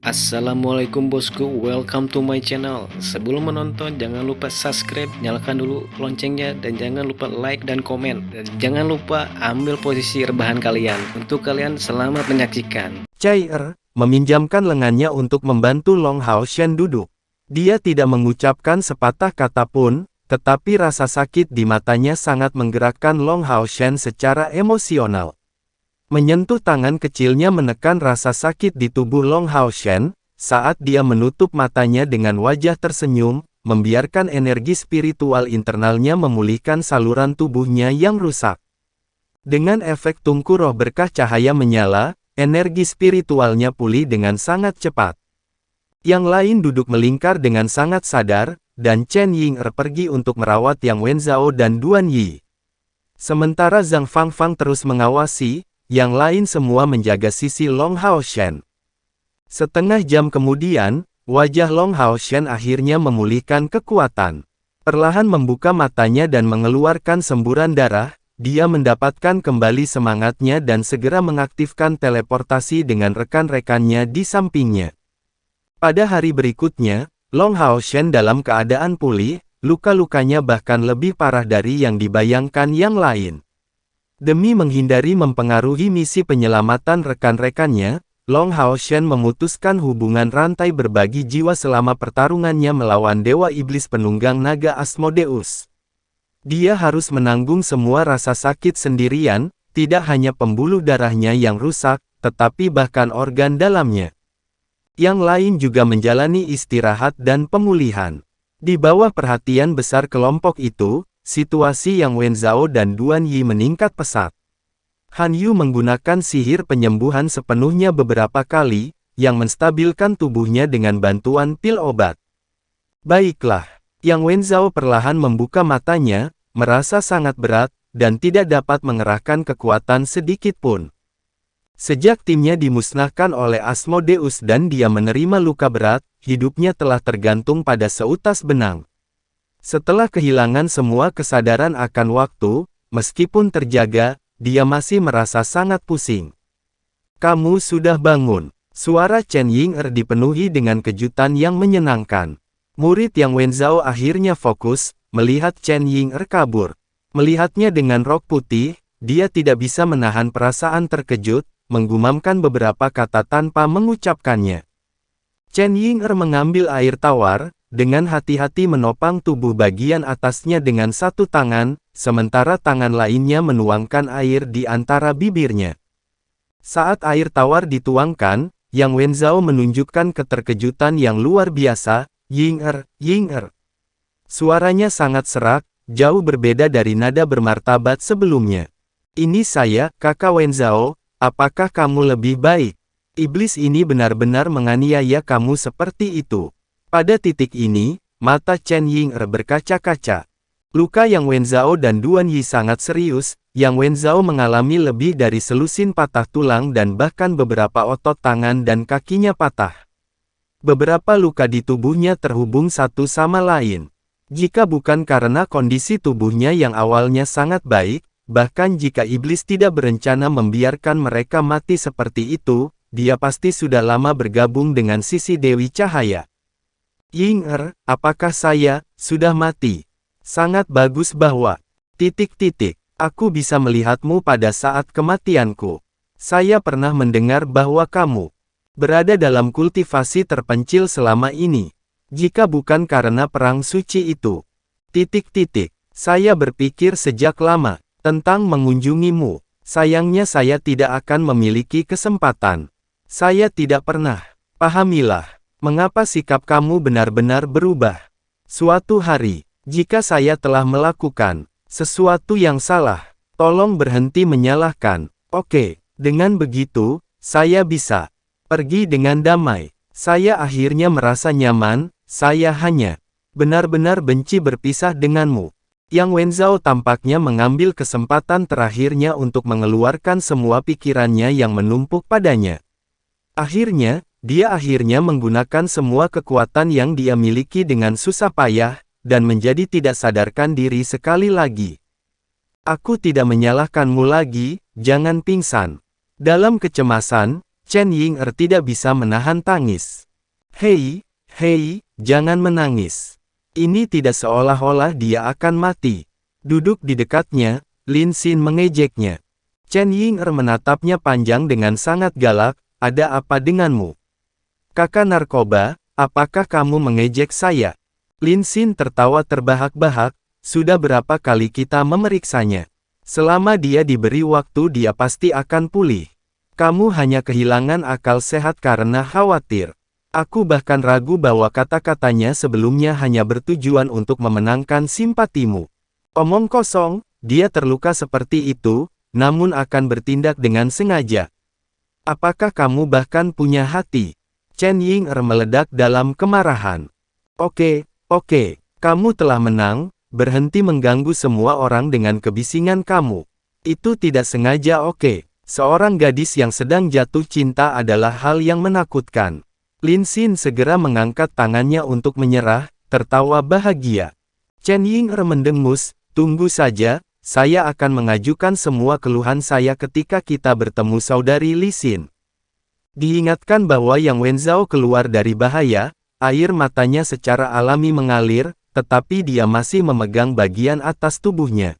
Assalamualaikum bosku, welcome to my channel. Sebelum menonton jangan lupa subscribe, nyalakan dulu loncengnya, dan jangan lupa like dan komen. Dan jangan lupa ambil posisi rebahan kalian. Untuk kalian selamat menyaksikan. Chai meminjamkan lengannya untuk membantu Long Hao Shen duduk. Dia tidak mengucapkan sepatah kata pun, tetapi rasa sakit di matanya sangat menggerakkan Long Hao Shen secara emosional. Menyentuh tangan kecilnya menekan rasa sakit di tubuh Long Hao Shen, saat dia menutup matanya dengan wajah tersenyum, membiarkan energi spiritual internalnya memulihkan saluran tubuhnya yang rusak. Dengan efek tungku roh berkah cahaya menyala, energi spiritualnya pulih dengan sangat cepat. Yang lain duduk melingkar dengan sangat sadar, dan Chen Ying'er pergi untuk merawat Yang Wenzhao dan Duan Yi. Sementara Zhang Fangfang terus mengawasi, yang lain semua menjaga sisi Long Hao Shen. Setengah jam kemudian, wajah Long Hao Shen akhirnya memulihkan kekuatan. Perlahan membuka matanya dan mengeluarkan semburan darah, dia mendapatkan kembali semangatnya dan segera mengaktifkan teleportasi dengan rekan-rekannya di sampingnya. Pada hari berikutnya, Long Hao Shen dalam keadaan pulih, luka-lukanya bahkan lebih parah dari yang dibayangkan yang lain. Demi menghindari mempengaruhi misi penyelamatan rekan-rekannya, Long Hao Shen memutuskan hubungan rantai berbagi jiwa selama pertarungannya melawan Dewa Iblis Penunggang Naga Asmodeus. Dia harus menanggung semua rasa sakit sendirian, tidak hanya pembuluh darahnya yang rusak, tetapi bahkan organ dalamnya. Yang lain juga menjalani istirahat dan pemulihan. Di bawah perhatian besar kelompok itu, situasi Yang Wenzhao dan Duan Yi meningkat pesat. Han Yu menggunakan sihir penyembuhan sepenuhnya beberapa kali, yang menstabilkan tubuhnya dengan bantuan pil obat. Baiklah, Yang Wenzhao perlahan membuka matanya, merasa sangat berat, dan tidak dapat mengerahkan kekuatan sedikit pun. Sejak timnya dimusnahkan oleh Asmodeus dan dia menerima luka berat, hidupnya telah tergantung pada seutas benang. Setelah kehilangan semua kesadaran akan waktu, meskipun terjaga, dia masih merasa sangat pusing. "Kamu sudah bangun." Suara Chen Ying'er dipenuhi dengan kejutan yang menyenangkan. Murid Yang Wenzhao akhirnya fokus, melihat Chen Ying'er kabur. Melihatnya dengan rok putih, dia tidak bisa menahan perasaan terkejut, menggumamkan beberapa kata tanpa mengucapkannya. Chen Ying'er mengambil air tawar, dengan hati-hati menopang tubuh bagian atasnya dengan satu tangan, sementara tangan lainnya menuangkan air di antara bibirnya. Saat air tawar dituangkan, Yang Wenzhao menunjukkan keterkejutan yang luar biasa. "Ying'er, Ying'er." Suaranya sangat serak, jauh berbeda dari nada bermartabat sebelumnya. "Ini saya, Kakak Wenzhao, apakah kamu lebih baik? Iblis ini benar-benar menganiaya kamu seperti itu." Pada titik ini, mata Chen Ying'er berkaca-kaca. Luka Yang Wenzhao dan Duan Yi sangat serius, Yang Wenzhao mengalami lebih dari selusin patah tulang dan bahkan beberapa otot tangan dan kakinya patah. Beberapa luka di tubuhnya terhubung satu sama lain. Jika bukan karena kondisi tubuhnya yang awalnya sangat baik, bahkan jika iblis tidak berencana membiarkan mereka mati seperti itu, dia pasti sudah lama bergabung dengan sisi Dewi Cahaya. "Ying'er, apakah saya sudah mati? Sangat bagus bahwa... Aku bisa melihatmu pada saat kematianku. Saya pernah mendengar bahwa kamu berada dalam kultivasi terpencil selama ini. Jika bukan karena perang suci itu... Saya berpikir sejak lama tentang mengunjungimu. Sayangnya saya tidak akan memiliki kesempatan. Saya tidak pernah. Pahamilah. Mengapa sikap kamu benar-benar berubah? Suatu hari, jika saya telah melakukan sesuatu yang salah, tolong berhenti menyalahkan. Oke, dengan begitu, saya bisa pergi dengan damai. Saya akhirnya merasa nyaman, saya hanya benar-benar benci berpisah denganmu." Yang Wenzhao tampaknya mengambil kesempatan terakhirnya untuk mengeluarkan semua pikirannya yang menumpuk padanya. Dia akhirnya menggunakan semua kekuatan yang dia miliki dengan susah payah, dan menjadi tidak sadarkan diri sekali lagi. "Aku tidak menyalahkanmu lagi, jangan pingsan." Dalam kecemasan, Chen Ying'er tidak bisa menahan tangis. Hei, jangan menangis. Ini tidak seolah-olah dia akan mati. Duduk di dekatnya, Lin Xin mengejeknya. Chen Ying'er menatapnya panjang dengan sangat galak, ada apa denganmu? Kakak narkoba, apakah kamu mengejek saya? Lin Xin tertawa terbahak-bahak, sudah berapa kali kita memeriksanya. Selama dia diberi waktu dia pasti akan pulih. Kamu hanya kehilangan akal sehat karena khawatir. Aku bahkan ragu bahwa kata-katanya sebelumnya hanya bertujuan untuk memenangkan simpatimu. Omong kosong, dia terluka seperti itu, namun akan bertindak dengan sengaja. Apakah kamu bahkan punya hati? Chen Ying'er meledak dalam kemarahan. Oke, kamu telah menang. Berhenti mengganggu semua orang dengan kebisingan kamu. Itu tidak sengaja. Seorang gadis yang sedang jatuh cinta adalah hal yang menakutkan. Lin Xin segera mengangkat tangannya untuk menyerah, tertawa bahagia. Chen Ying'er mendengus, tunggu saja, saya akan mengajukan semua keluhan saya ketika kita bertemu saudari Li Xin. Diingatkan bahwa Yang Wenzhao keluar dari bahaya, air matanya secara alami mengalir, tetapi dia masih memegang bagian atas tubuhnya.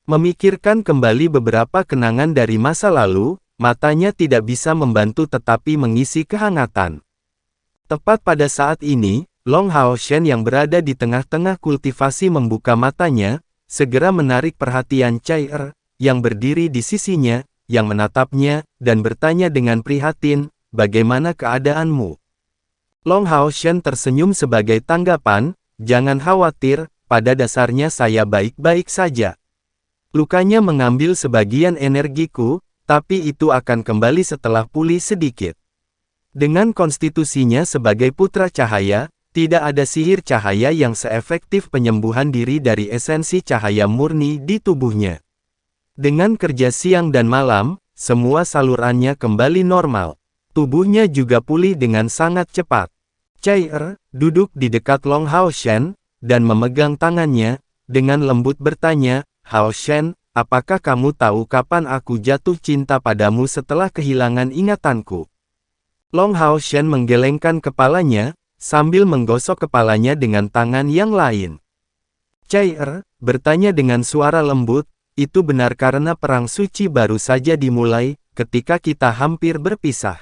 Memikirkan kembali beberapa kenangan dari masa lalu, matanya tidak bisa membantu tetapi mengisi kehangatan. Tepat pada saat ini, Long Haoshen yang berada di tengah-tengah kultivasi membuka matanya, segera menarik perhatian Cai Er, yang berdiri di sisinya, yang menatapnya, dan bertanya dengan prihatin, bagaimana keadaanmu? Long Haoshen tersenyum sebagai tanggapan, jangan khawatir, pada dasarnya saya baik-baik saja. Lukanya mengambil sebagian energiku, tapi itu akan kembali setelah pulih sedikit. Dengan konstitusinya sebagai putra cahaya, tidak ada sihir cahaya yang seefektif penyembuhan diri dari esensi cahaya murni di tubuhnya. Dengan kerja siang dan malam, semua salurannya kembali normal. Tubuhnya juga pulih dengan sangat cepat. Cai Er duduk di dekat Long Haoshen, dan memegang tangannya, dengan lembut bertanya, Haoshen, apakah kamu tahu kapan aku jatuh cinta padamu setelah kehilangan ingatanku? Long Haoshen menggelengkan kepalanya, sambil menggosok kepalanya dengan tangan yang lain. Cai Er bertanya dengan suara lembut, itu benar karena perang suci baru saja dimulai, ketika kita hampir berpisah.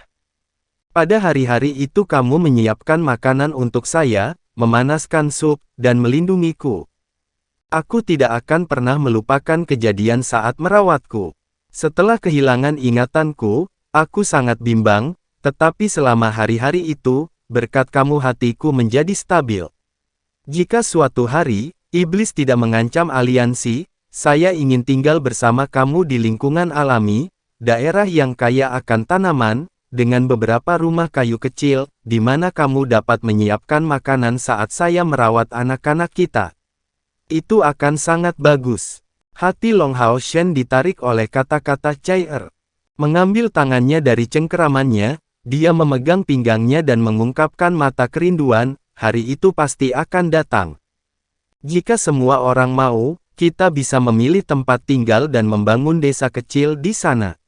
Pada hari-hari itu kamu menyiapkan makanan untuk saya, memanaskan sup, dan melindungiku. Aku tidak akan pernah melupakan kejadian saat merawatku. Setelah kehilangan ingatanku, aku sangat bimbang, tetapi selama hari-hari itu, berkat kamu hatiku menjadi stabil. Jika suatu hari, iblis tidak mengancam aliansi, saya ingin tinggal bersama kamu di lingkungan alami, daerah yang kaya akan tanaman, dengan beberapa rumah kayu kecil, di mana kamu dapat menyiapkan makanan saat saya merawat anak-anak kita. Itu akan sangat bagus. Hati Long Haoshen ditarik oleh kata-kata Cai Er. Mengambil tangannya dari cengkeramannya, dia memegang pinggangnya dan mengungkapkan mata kerinduan, hari itu pasti akan datang. Jika semua orang mau, kita bisa memilih tempat tinggal dan membangun desa kecil di sana.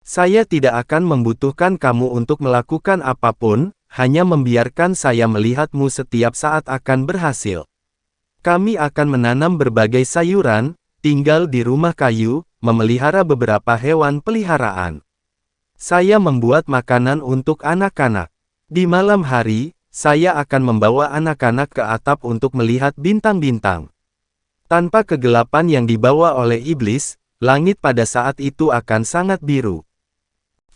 Saya tidak akan membutuhkan kamu untuk melakukan apapun, hanya membiarkan saya melihatmu setiap saat akan berhasil. Kami akan menanam berbagai sayuran, tinggal di rumah kayu, memelihara beberapa hewan peliharaan. Saya membuat makanan untuk anak-anak. Di malam hari, saya akan membawa anak-anak ke atap untuk melihat bintang-bintang. Tanpa kegelapan yang dibawa oleh iblis, langit pada saat itu akan sangat biru.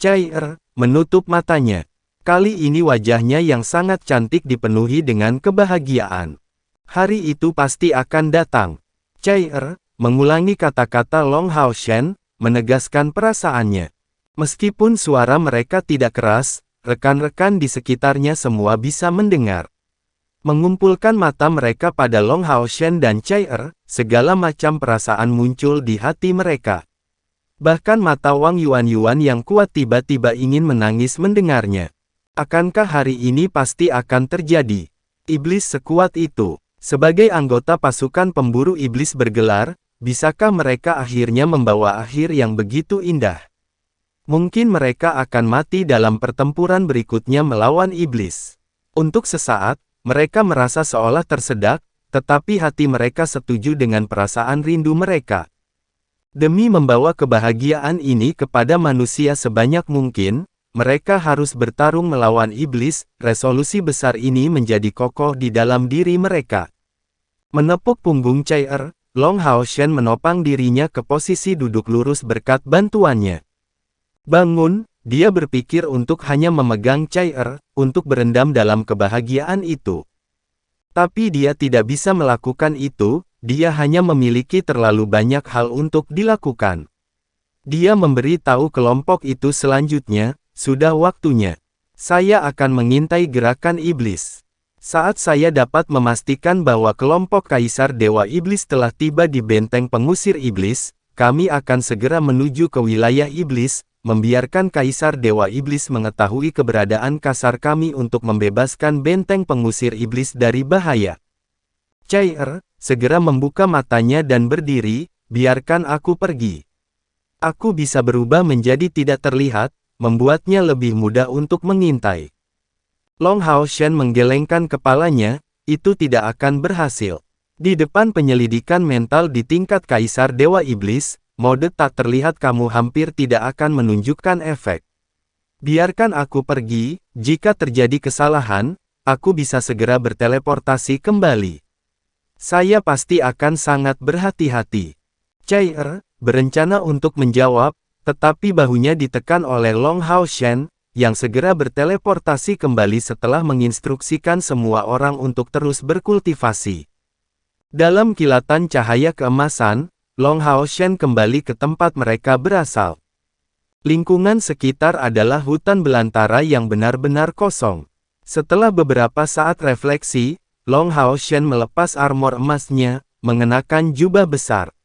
Cai Er menutup matanya. Kali ini wajahnya yang sangat cantik dipenuhi dengan kebahagiaan. Hari itu pasti akan datang. Cai Er mengulangi kata-kata Long Haoshen, menegaskan perasaannya. Meskipun suara mereka tidak keras, rekan-rekan di sekitarnya semua bisa mendengar. Mengumpulkan mata mereka pada Long Haoshen dan Cai Er, segala macam perasaan muncul di hati mereka. Bahkan mata Wang Yuan yang kuat tiba-tiba ingin menangis mendengarnya. Akankah hari ini pasti akan terjadi? Iblis sekuat itu. Sebagai anggota pasukan pemburu iblis bergelar, bisakah mereka akhirnya membawa akhir yang begitu indah? Mungkin mereka akan mati dalam pertempuran berikutnya melawan iblis. Untuk sesaat, mereka merasa seolah tersedak, tetapi hati mereka setuju dengan perasaan rindu mereka. Demi membawa kebahagiaan ini kepada manusia sebanyak mungkin, mereka harus bertarung melawan iblis. Resolusi besar ini menjadi kokoh di dalam diri mereka. Menepuk punggung Chai-er, Long Hao Shen menopang dirinya ke posisi duduk lurus berkat bantuannya. Bangun, dia berpikir untuk hanya memegang Chai-er, untuk berendam dalam kebahagiaan itu. Tapi dia tidak bisa melakukan itu, dia hanya memiliki terlalu banyak hal untuk dilakukan. Dia memberi tahu kelompok itu selanjutnya, sudah waktunya. Saya akan mengintai gerakan iblis. Saat saya dapat memastikan bahwa kelompok Kaisar Dewa Iblis telah tiba di benteng pengusir iblis, kami akan segera menuju ke wilayah iblis, membiarkan Kaisar Dewa Iblis mengetahui keberadaan kasar kami untuk membebaskan benteng pengusir iblis dari bahaya. Chai-er segera membuka matanya dan berdiri, biarkan aku pergi. Aku bisa berubah menjadi tidak terlihat, membuatnya lebih mudah untuk mengintai. Long Hao Shen menggelengkan kepalanya, itu tidak akan berhasil. Di depan penyelidikan mental di tingkat Kaisar Dewa Iblis, mode tak terlihat kamu hampir tidak akan menunjukkan efek. Biarkan aku pergi, jika terjadi kesalahan, aku bisa segera berteleportasi kembali. Saya pasti akan sangat berhati-hati. Chai-er berencana untuk menjawab, tetapi bahunya ditekan oleh Long Hao Shen, yang segera berteleportasi kembali setelah menginstruksikan semua orang untuk terus berkultivasi. Dalam kilatan cahaya keemasan, Long Hao Shen kembali ke tempat mereka berasal. Lingkungan sekitar adalah hutan belantara yang benar-benar kosong. Setelah beberapa saat refleksi, Long Hao Shen melepas armor emasnya, mengenakan jubah besar.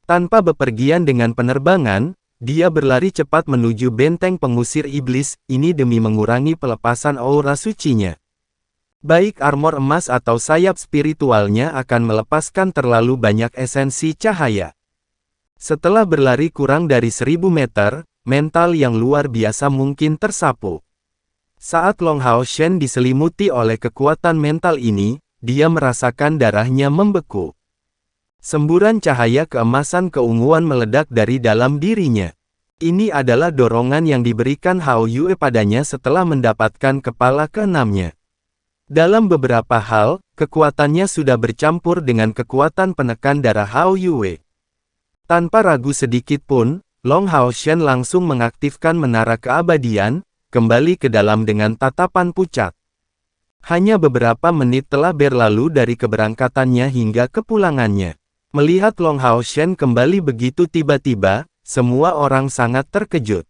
Tanpa bepergian dengan penerbangan, dia berlari cepat menuju benteng pengusir iblis, ini demi mengurangi pelepasan aura sucinya. Baik armor emas atau sayap spiritualnya akan melepaskan terlalu banyak esensi cahaya. Setelah berlari kurang dari 1000 meter, mental yang luar biasa mungkin tersapu. Saat Long Hao Shen diselimuti oleh kekuatan mental ini, dia merasakan darahnya membeku. Semburan cahaya keemasan keunguan meledak dari dalam dirinya. Ini adalah dorongan yang diberikan Hao Yue padanya setelah mendapatkan kepala keenamnya. Dalam beberapa hal, kekuatannya sudah bercampur dengan kekuatan penekan darah Hao Yue. Tanpa ragu sedikit pun, Long Hao Shen langsung mengaktifkan menara keabadian, kembali ke dalam dengan tatapan pucat. Hanya beberapa menit telah berlalu dari keberangkatannya hingga kepulangannya. Melihat Long Hao Shen kembali begitu tiba-tiba, semua orang sangat terkejut.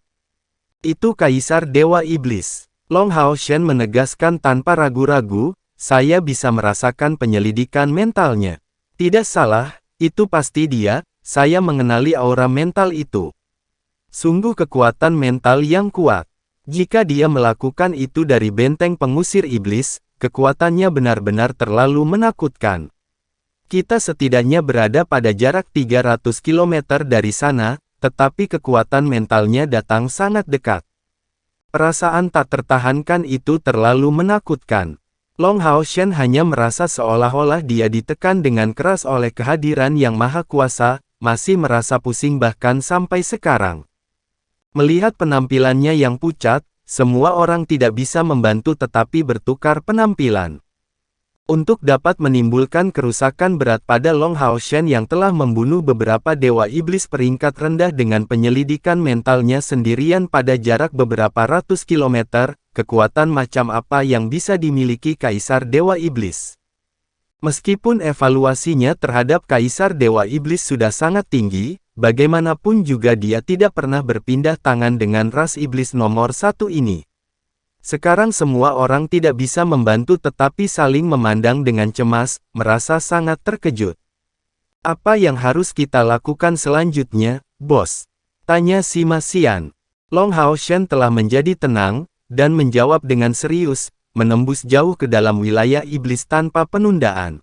Itu Kaisar Dewa Iblis. Long Hao Shen menegaskan tanpa ragu-ragu, saya bisa merasakan penyelidikan mentalnya. Tidak salah, itu pasti dia, saya mengenali aura mental itu. Sungguh kekuatan mental yang kuat. Jika dia melakukan itu dari benteng pengusir iblis, kekuatannya benar-benar terlalu menakutkan. Kita setidaknya berada pada jarak 300 km dari sana, tetapi kekuatan mentalnya datang sangat dekat. Perasaan tak tertahankan itu terlalu menakutkan. Long Hao Shen hanya merasa seolah-olah dia ditekan dengan keras oleh kehadiran yang maha kuasa, masih merasa pusing bahkan sampai sekarang. Melihat penampilannya yang pucat, semua orang tidak bisa membantu tetapi bertukar penampilan. Untuk dapat menimbulkan kerusakan berat pada Long Hao Shen yang telah membunuh beberapa dewa iblis peringkat rendah dengan penyelidikan mentalnya sendirian pada jarak beberapa ratus kilometer, kekuatan macam apa yang bisa dimiliki Kaisar Dewa Iblis? Meskipun evaluasinya terhadap Kaisar Dewa Iblis sudah sangat tinggi, bagaimanapun juga dia tidak pernah berpindah tangan dengan ras iblis nomor 1 ini. Sekarang semua orang tidak bisa membantu tetapi saling memandang dengan cemas, merasa sangat terkejut. Apa yang harus kita lakukan selanjutnya, bos? Tanya Sima Xian. Long Hao Shen telah menjadi tenang, dan menjawab dengan serius, menembus jauh ke dalam wilayah iblis tanpa penundaan.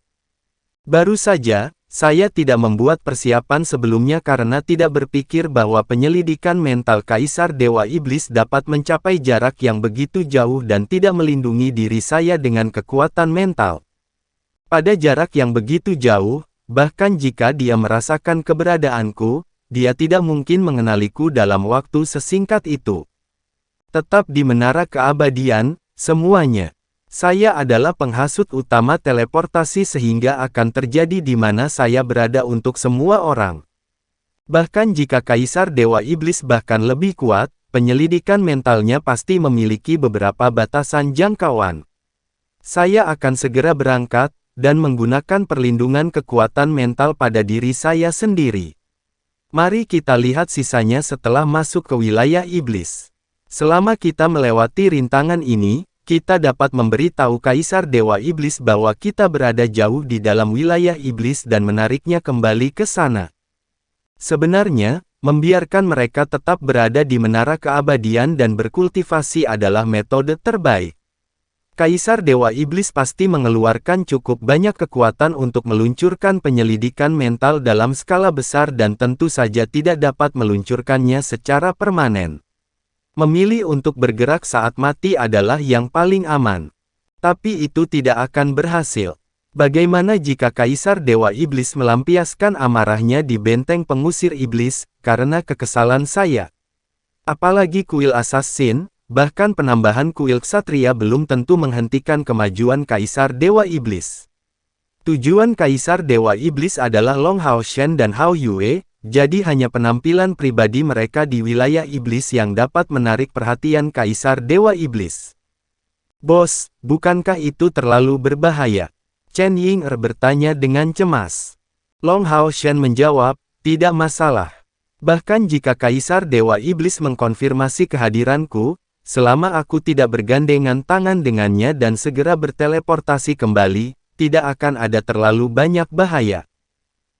Baru saja, Saya tidak membuat persiapan sebelumnya karena tidak berpikir bahwa penyelidikan mental Kaisar Dewa Iblis dapat mencapai jarak yang begitu jauh dan tidak melindungi diri saya dengan kekuatan mental. Pada jarak yang begitu jauh, bahkan jika dia merasakan keberadaanku, dia tidak mungkin mengenaliku dalam waktu sesingkat itu. Tetap di menara keabadian, semuanya. Saya adalah penghasut utama teleportasi sehingga akan terjadi di mana saya berada untuk semua orang. Bahkan jika Kaisar Dewa Iblis bahkan lebih kuat, penyelidikan mentalnya pasti memiliki beberapa batasan jangkauan. Saya akan segera berangkat, dan menggunakan perlindungan kekuatan mental pada diri saya sendiri. Mari kita lihat sisanya setelah masuk ke wilayah iblis. Selama kita melewati rintangan ini, kita dapat memberitahu Kaisar Dewa Iblis bahwa kita berada jauh di dalam wilayah iblis dan menariknya kembali ke sana. Sebenarnya, membiarkan mereka tetap berada di menara keabadian dan berkultivasi adalah metode terbaik. Kaisar Dewa Iblis pasti mengeluarkan cukup banyak kekuatan untuk meluncurkan penyelidikan mental dalam skala besar dan tentu saja tidak dapat meluncurkannya secara permanen. Memilih untuk bergerak saat mati adalah yang paling aman. Tapi itu tidak akan berhasil. Bagaimana jika Kaisar Dewa Iblis melampiaskan amarahnya di benteng pengusir iblis, karena kekesalan saya? Apalagi kuil assassin, bahkan penambahan kuil ksatria belum tentu menghentikan kemajuan Kaisar Dewa Iblis. Tujuan Kaisar Dewa Iblis adalah Long Hao Shen dan Hao Yue, jadi hanya penampilan pribadi mereka di wilayah iblis yang dapat menarik perhatian Kaisar Dewa Iblis. Bos, bukankah itu terlalu berbahaya? Chen Ying'er bertanya dengan cemas. Long Hao Shen menjawab, tidak masalah. Bahkan jika Kaisar Dewa Iblis mengkonfirmasi kehadiranku, selama aku tidak bergandengan tangan dengannya dan segera berteleportasi kembali, tidak akan ada terlalu banyak bahaya.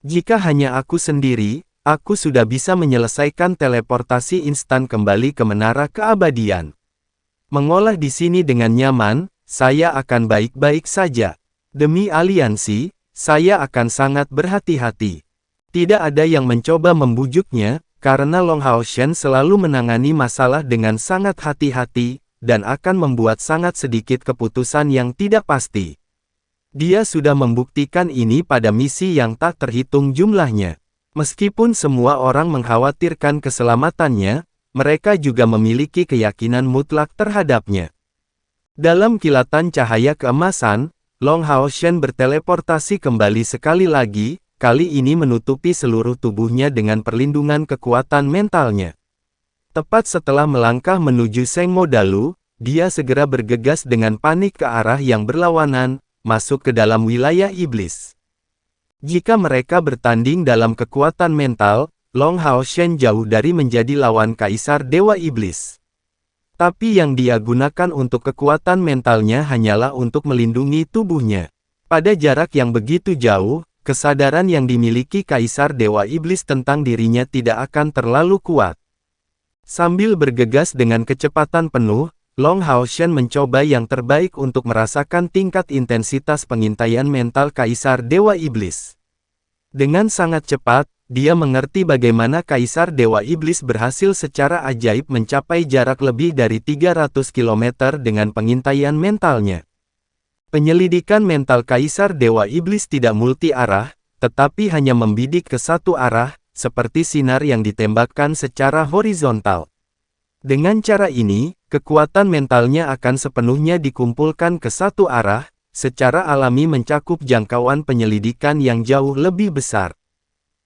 Jika hanya aku sendiri, aku sudah bisa menyelesaikan teleportasi instan kembali ke menara keabadian. Mengolah di sini dengan nyaman, saya akan baik-baik saja. Demi aliansi, saya akan sangat berhati-hati. Tidak ada yang mencoba membujuknya, karena Long Hao Shen selalu menangani masalah dengan sangat hati-hati, dan akan membuat sangat sedikit keputusan yang tidak pasti. Dia sudah membuktikan ini pada misi yang tak terhitung jumlahnya. Meskipun semua orang mengkhawatirkan keselamatannya, mereka juga memiliki keyakinan mutlak terhadapnya. Dalam kilatan cahaya keemasan, Long Hao Shen berteleportasi kembali sekali lagi, kali ini menutupi seluruh tubuhnya dengan perlindungan kekuatan mentalnya. Tepat setelah melangkah menuju Seng Modalu, dia segera bergegas dengan panik ke arah yang berlawanan, masuk ke dalam wilayah iblis. Jika mereka bertanding dalam kekuatan mental, Long Hao Shen jauh dari menjadi lawan Kaisar Dewa Iblis. Tapi yang dia gunakan untuk kekuatan mentalnya hanyalah untuk melindungi tubuhnya. Pada jarak yang begitu jauh, kesadaran yang dimiliki Kaisar Dewa Iblis tentang dirinya tidak akan terlalu kuat. Sambil bergegas dengan kecepatan penuh, Long Hao Shen mencoba yang terbaik untuk merasakan tingkat intensitas pengintaian mental Kaisar Dewa Iblis. Dengan sangat cepat, dia mengerti bagaimana Kaisar Dewa Iblis berhasil secara ajaib mencapai jarak lebih dari 300 km dengan pengintaian mentalnya. Penyelidikan mental Kaisar Dewa Iblis tidak multi-arah, tetapi hanya membidik ke satu arah, seperti sinar yang ditembakkan secara horizontal. Dengan cara ini, kekuatan mentalnya akan sepenuhnya dikumpulkan ke satu arah, secara alami mencakup jangkauan penyelidikan yang jauh lebih besar.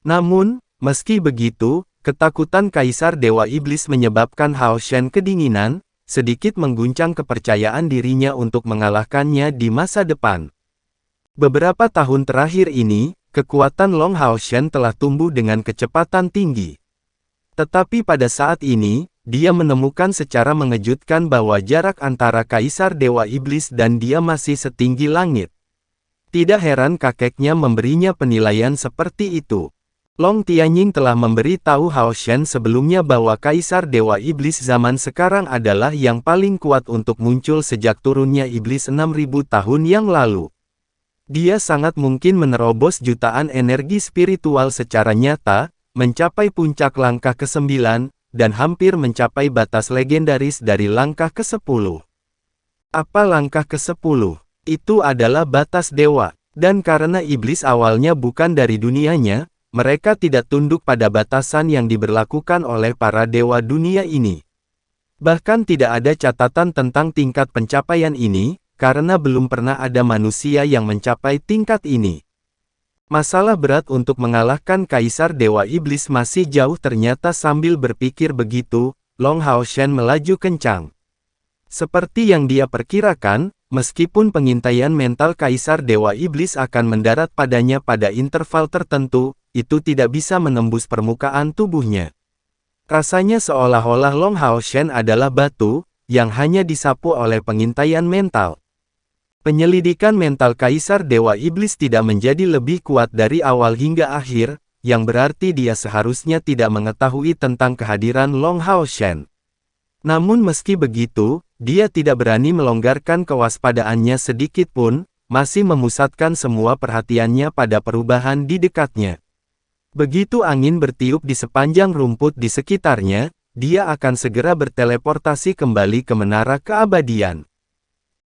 Namun, meski begitu, ketakutan Kaisar Dewa Iblis menyebabkan Hao Shen kedinginan, sedikit mengguncang kepercayaan dirinya untuk mengalahkannya di masa depan. Beberapa tahun terakhir ini, kekuatan Long Hao Shen telah tumbuh dengan kecepatan tinggi. Tetapi pada saat ini, dia menemukan secara mengejutkan bahwa jarak antara Kaisar Dewa Iblis dan dia masih setinggi langit. Tidak heran kakeknya memberinya penilaian seperti itu. Long Tianying telah memberi tahu Hao Shen sebelumnya bahwa Kaisar Dewa Iblis zaman sekarang adalah yang paling kuat untuk muncul sejak turunnya iblis 6.000 tahun yang lalu. Dia sangat mungkin menerobos jutaan energi spiritual secara nyata, mencapai puncak langkah ke-9, dan hampir mencapai batas legendaris dari langkah ke-10. Apa langkah ke-10? Itu adalah batas dewa. Dan karena iblis awalnya bukan dari dunianya, mereka tidak tunduk pada batasan yang diberlakukan oleh para dewa dunia ini. Bahkan tidak ada catatan tentang tingkat pencapaian ini, karena belum pernah ada manusia yang mencapai tingkat ini. Masalah berat untuk mengalahkan Kaisar Dewa Iblis masih jauh. Ternyata sambil berpikir begitu, Long Hao Shen melaju kencang. Seperti yang dia perkirakan, meskipun pengintaian mental Kaisar Dewa Iblis akan mendarat padanya pada interval tertentu, itu tidak bisa menembus permukaan tubuhnya. Rasanya seolah-olah Long Hao Shen adalah batu, yang hanya disapu oleh pengintaian mental. Penyelidikan mental Kaisar Dewa Iblis tidak menjadi lebih kuat dari awal hingga akhir, yang berarti dia seharusnya tidak mengetahui tentang kehadiran Long Hao Shen. Namun meski begitu, dia tidak berani melonggarkan kewaspadaannya sedikit pun, masih memusatkan semua perhatiannya pada perubahan di dekatnya. Begitu angin bertiup di sepanjang rumput di sekitarnya, dia akan segera berteleportasi kembali ke menara keabadian.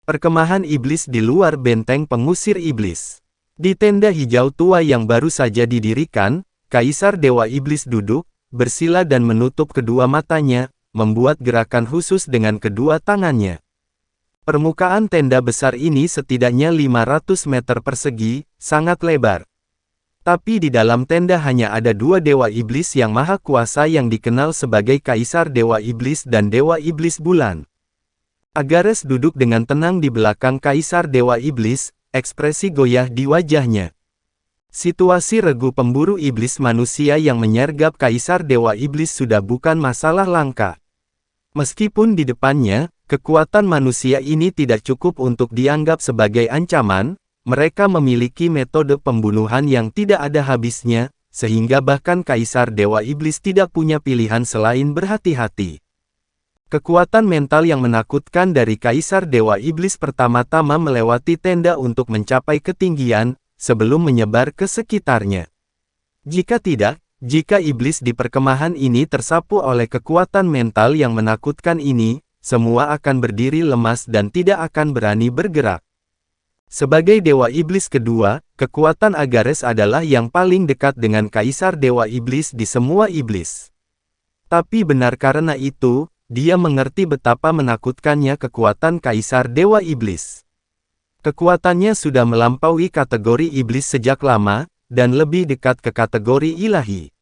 Perkemahan iblis di luar benteng pengusir iblis. Di tenda hijau tua yang baru saja didirikan, Kaisar Dewa Iblis duduk, bersila dan menutup kedua matanya, membuat gerakan khusus dengan kedua tangannya. Permukaan tenda besar ini setidaknya 500 meter persegi, sangat lebar. Tapi di dalam tenda hanya ada dua Dewa Iblis yang maha kuasa yang dikenal sebagai Kaisar Dewa Iblis dan Dewa Iblis Bulan. Agares duduk dengan tenang di belakang Kaisar Dewa Iblis, ekspresi goyah di wajahnya. Situasi regu pemburu iblis manusia yang menyergap Kaisar Dewa Iblis sudah bukan masalah langka. Meskipun di depannya, kekuatan manusia ini tidak cukup untuk dianggap sebagai ancaman, mereka memiliki metode pembunuhan yang tidak ada habisnya, sehingga bahkan Kaisar Dewa Iblis tidak punya pilihan selain berhati-hati. Kekuatan mental yang menakutkan dari Kaisar Dewa Iblis pertama-tama melewati tenda untuk mencapai ketinggian, sebelum menyebar ke sekitarnya. Jika tidak, jika iblis di perkemahan ini tersapu oleh kekuatan mental yang menakutkan ini, semua akan berdiri lemas dan tidak akan berani bergerak. Sebagai Dewa Iblis kedua, kekuatan Agares adalah yang paling dekat dengan Kaisar Dewa Iblis di semua iblis. Tapi benar karena itu, dia mengerti betapa menakutkannya kekuatan Kaisar Dewa Iblis. Kekuatannya sudah melampaui kategori iblis sejak lama, dan lebih dekat ke kategori ilahi.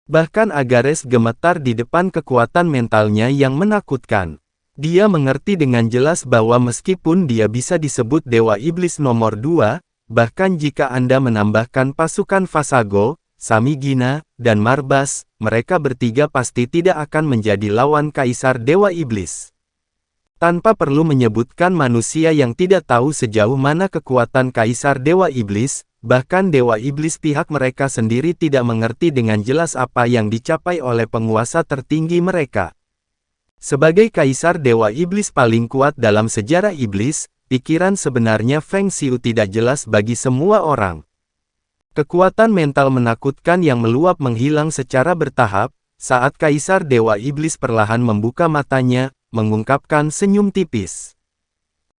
Bahkan Agares gemetar di depan kekuatan mentalnya yang menakutkan. Dia mengerti dengan jelas bahwa meskipun dia bisa disebut Dewa Iblis nomor 2, bahkan jika Anda menambahkan pasukan Vasago, Samigina, dan Marbas, mereka bertiga pasti tidak akan menjadi lawan Kaisar Dewa Iblis. Tanpa perlu menyebutkan manusia yang tidak tahu sejauh mana kekuatan Kaisar Dewa Iblis, bahkan Dewa Iblis pihak mereka sendiri tidak mengerti dengan jelas apa yang dicapai oleh penguasa tertinggi mereka. Sebagai Kaisar Dewa Iblis paling kuat dalam sejarah iblis, pikiran sebenarnya Feng Xiu tidak jelas bagi semua orang. Kekuatan mental menakutkan yang meluap menghilang secara bertahap, saat Kaisar Dewa Iblis perlahan membuka matanya, mengungkapkan senyum tipis.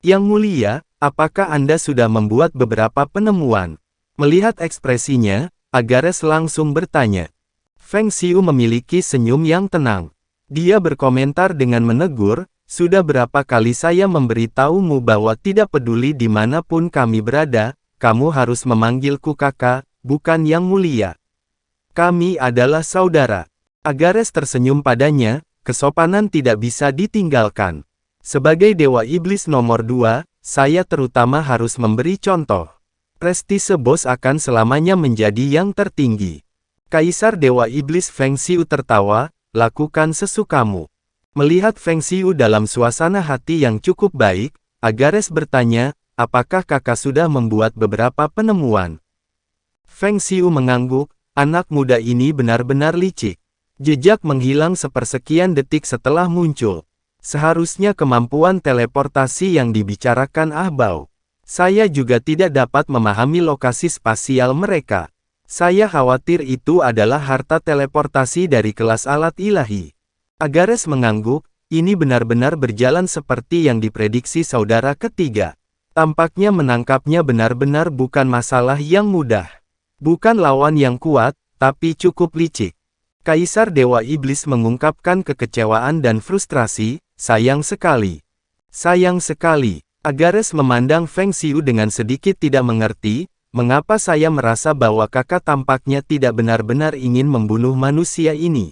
Yang mulia, apakah Anda sudah membuat beberapa penemuan? Melihat ekspresinya, Agares langsung bertanya. Feng Xiu memiliki senyum yang tenang. Dia berkomentar dengan menegur, sudah berapa kali saya memberitahumu bahwa tidak peduli dimanapun kami berada, kamu harus memanggilku kakak, bukan yang mulia. Kami adalah saudara. Agares tersenyum padanya, kesopanan tidak bisa ditinggalkan. Sebagai Dewa Iblis nomor 2, saya terutama harus memberi contoh. Prestise bos akan selamanya menjadi yang tertinggi. Kaisar Dewa Iblis Feng Xiu tertawa, lakukan sesukamu. Melihat Feng Xiu dalam suasana hati yang cukup baik, Agares bertanya, apakah kakak sudah membuat beberapa penemuan? Feng Xiu mengangguk, anak muda ini benar-benar licik. Jejak menghilang sepersekian detik setelah muncul. Seharusnya kemampuan teleportasi yang dibicarakan Ahbao. Saya juga tidak dapat memahami lokasi spasial mereka. Saya khawatir itu adalah harta teleportasi dari kelas alat ilahi. Agares mengangguk, ini benar-benar berjalan seperti yang diprediksi saudara ketiga. Tampaknya menangkapnya benar-benar bukan masalah yang mudah. Bukan lawan yang kuat, tapi cukup licik. Kaisar Dewa Iblis mengungkapkan kekecewaan dan frustrasi, sayang sekali. Sayang sekali. Agares memandang Feng Xiu dengan sedikit tidak mengerti, mengapa saya merasa bahwa kakak tampaknya tidak benar-benar ingin membunuh manusia ini.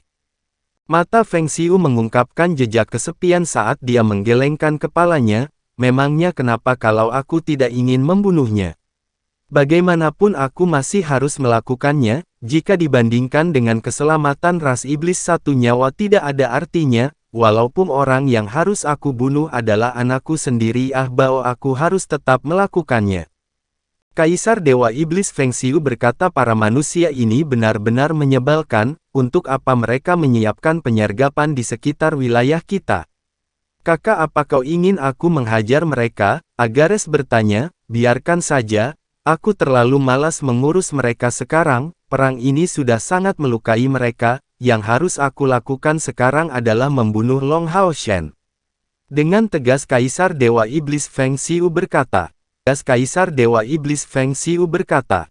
Mata Feng Xiu mengungkapkan jejak kesepian saat dia menggelengkan kepalanya, memangnya kenapa kalau aku tidak ingin membunuhnya? Bagaimanapun aku masih harus melakukannya, jika dibandingkan dengan keselamatan ras iblis satu nyawa tidak ada artinya, walaupun orang yang harus aku bunuh adalah anakku sendiri bahwa aku harus tetap melakukannya. Kaisar Dewa Iblis Feng Xiu berkata para manusia ini benar-benar menyebalkan, untuk apa mereka menyiapkan penyergapan di sekitar wilayah kita. Kakak apa kau ingin aku menghajar mereka? Agares bertanya, biarkan saja, aku terlalu malas mengurus mereka sekarang, perang ini sudah sangat melukai mereka, yang harus aku lakukan sekarang adalah membunuh Long Hao Shen. Dengan tegas Kaisar Dewa Iblis Feng Xiu berkata. Kaisar Dewa Iblis Feng Xiu berkata.